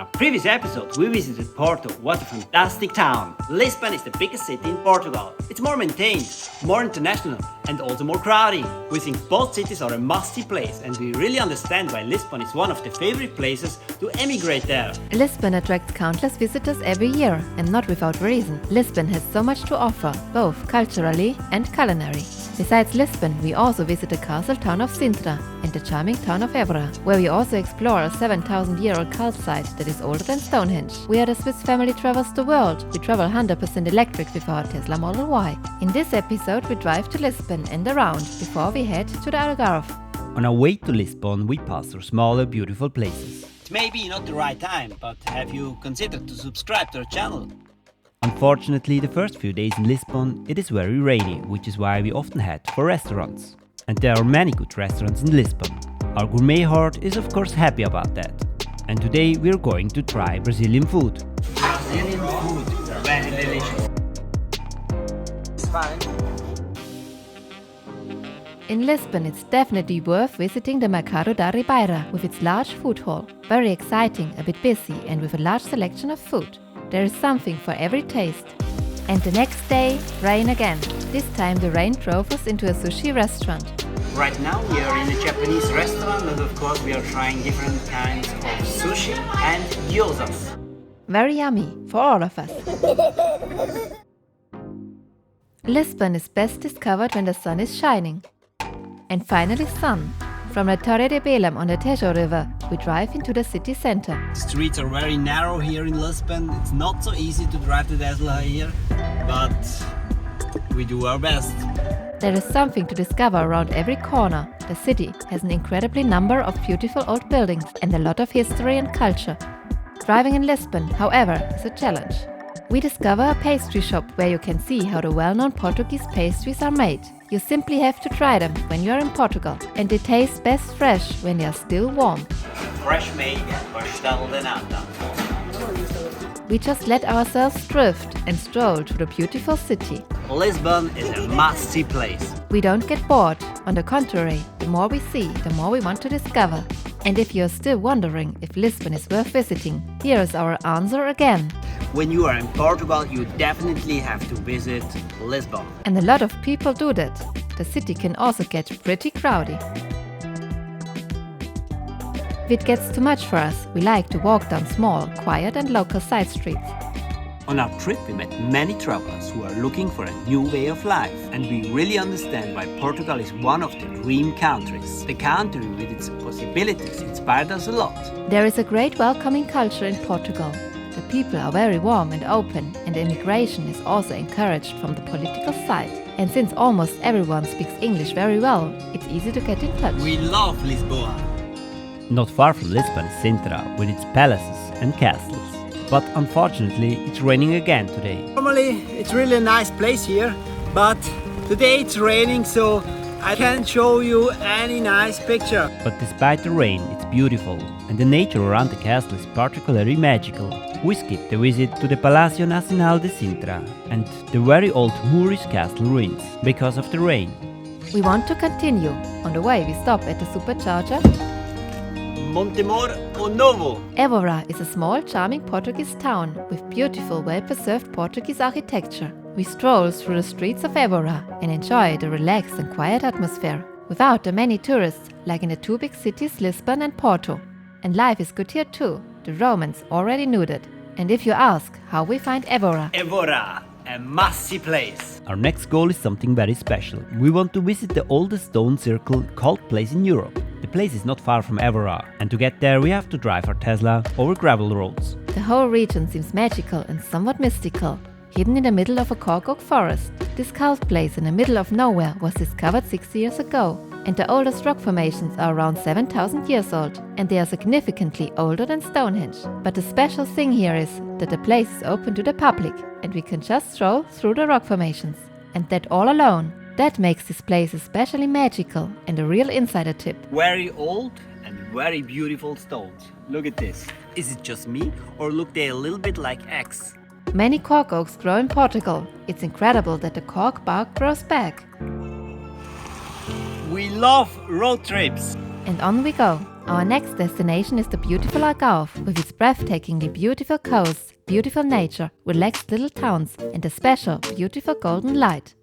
our previous episode, we visited Porto. What a fantastic town! Lisbon is the biggest city in Portugal. It's more maintained, more international, and also more crowded. We think both cities are a must-see place, and we really understand why Lisbon is one of the favorite places to emigrate there. Lisbon attracts countless visitors every year, and not without reason. Lisbon has so much to offer, both culturally and culinary. Besides Lisbon, we also visit the castle town of Sintra and the charming town of Evora, where we also explore a 7,000-year-old cult site that is older than Stonehenge. We are the Swiss family travels the world. We travel 100% electric with our Tesla Model Y. In this episode, we drive to Lisbon and around before we head to the Algarve. On our way to Lisbon, we pass through smaller, beautiful places. It may be not the right time, but have you considered to subscribe to our channel? Unfortunately, the first few days in Lisbon, it is very rainy, which is why we often head for restaurants. And there are many good restaurants in Lisbon. Our gourmet heart is of course happy about that. And today we are going to try Brazilian food. Brazilian food, very delicious. It's fine. In Lisbon, it's definitely worth visiting the Mercado da Ribeira with its large food hall. Very exciting, a bit busy, and with a large selection of food. There is something for every taste. And the next day, rain again. This time the rain drove us into a sushi restaurant. Right now we are in a Japanese restaurant, and of course we are trying different kinds of sushi and gyozas. Very yummy for all of us. Lisbon is best discovered when the sun is shining. And finally sun. From the Torre de Belem on the Tejo river, we drive into the city center. Streets are very narrow here in Lisbon. It's not so easy to drive the Tesla here, but we do our best. There is something to discover around every corner. The city has an incredibly number of beautiful old buildings and a lot of history and culture. Driving in Lisbon, however, is a challenge. We discover a pastry shop where you can see how the well-known Portuguese pastries are made. You simply have to try them when you are in Portugal, and they taste best fresh when they are still warm. Fresh made PASTEL de Nata. We just let ourselves drift and stroll through the beautiful city. Lisbon is a must-see place. We don't get bored. On the contrary, the more we see, the more we want to discover. And if you're still wondering if Lisbon is worth visiting, here is our answer again. When you are in Portugal, you definitely have to visit Lisbon. And a lot of people do that. The city can also get pretty crowded. If it gets too much for us, we like to walk down small, quiet and local side streets. On our trip, we met many travelers who are looking for a new way of life, and we really understand why Portugal is one of the dream countries. The country with its possibilities inspired us a lot. There is a great welcoming culture in Portugal. The people are very warm and open, and immigration is also encouraged from the political side. And since almost everyone speaks English very well, it's easy to get in touch. We love Lisboa. Not far from Lisbon is Sintra, with its palaces and castles. But unfortunately, it's raining again today. Normally it's really a nice place here, but today it's raining, so I can't show you any nice picture. But despite the rain, it's beautiful, and the nature around the castle is particularly magical. We skipped the visit to the Palacio Nacional de Sintra and the very old Moorish castle ruins because of the rain. We want to continue. On the way we stop at the supercharger. Montemor o Novo. Evora is a small, charming Portuguese town with beautiful, well-preserved Portuguese architecture. We stroll through the streets of Evora and enjoy the relaxed and quiet atmosphere, without the many tourists like in the two big cities Lisbon and Porto. And life is good here too. The Romans already knew that. And if you ask how we find Evora, Evora, a must-see place. Our next goal is something very special. We want to visit the oldest stone circle cult place in Europe. The place is not far from Evora, and to get there we have to drive our Tesla over gravel roads. the whole region seems magical and somewhat mystical. Hidden in the middle of a cork oak forest, this cult place in the middle of nowhere was discovered 60 years ago. And the oldest rock formations are around 7,000 years old, and they are significantly older than Stonehenge. But the special thing here is that the place is open to the public, and we can just stroll through the rock formations. And that all alone. That makes this place especially magical and a real insider tip. Very old and very beautiful stones. Look at this. Is it just me, or look they a little bit like eggs? Many cork oaks grow in Portugal. It's incredible that the cork bark grows back. We love road trips. And on we go. Our next destination is the beautiful Algarve, with its breathtakingly beautiful coasts, beautiful nature, relaxed little towns, and a special, beautiful golden light.